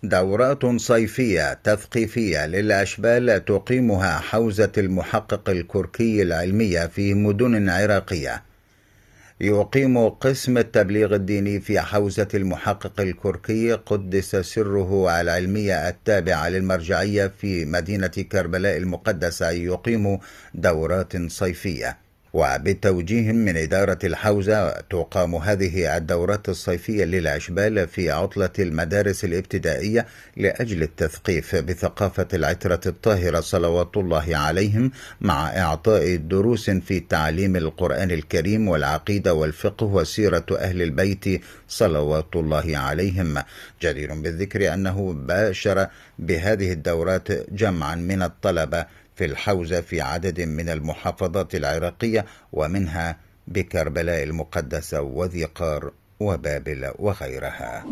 دورات صيفية تثقيفية للأشبال تقيمها حوزة المحقق الكركي العلمية في مدن عراقية. يقيم قسم التبليغ الديني في حوزة المحقق الكركي قدس سره العلمية التابعة للمرجعية في مدينة كربلاء المقدسة يقيم دورات صيفية، وبالتوجيه من إدارة الحوزة تقام هذه الدورات الصيفية للأشبال في عطلة المدارس الابتدائية لأجل التثقيف بثقافة العترة الطاهرة صلوات الله عليهم، مع إعطاء دروس في تعليم القرآن الكريم والعقيدة والفقه وسيرة أهل البيت صلوات الله عليهم. جدير بالذكر أنه باشر بهذه الدورات جمعا من الطلبة في الحوزة في عدد من المحافظات العراقية، ومنها بكربلاء المقدسة وذي قار وبابل وغيرها.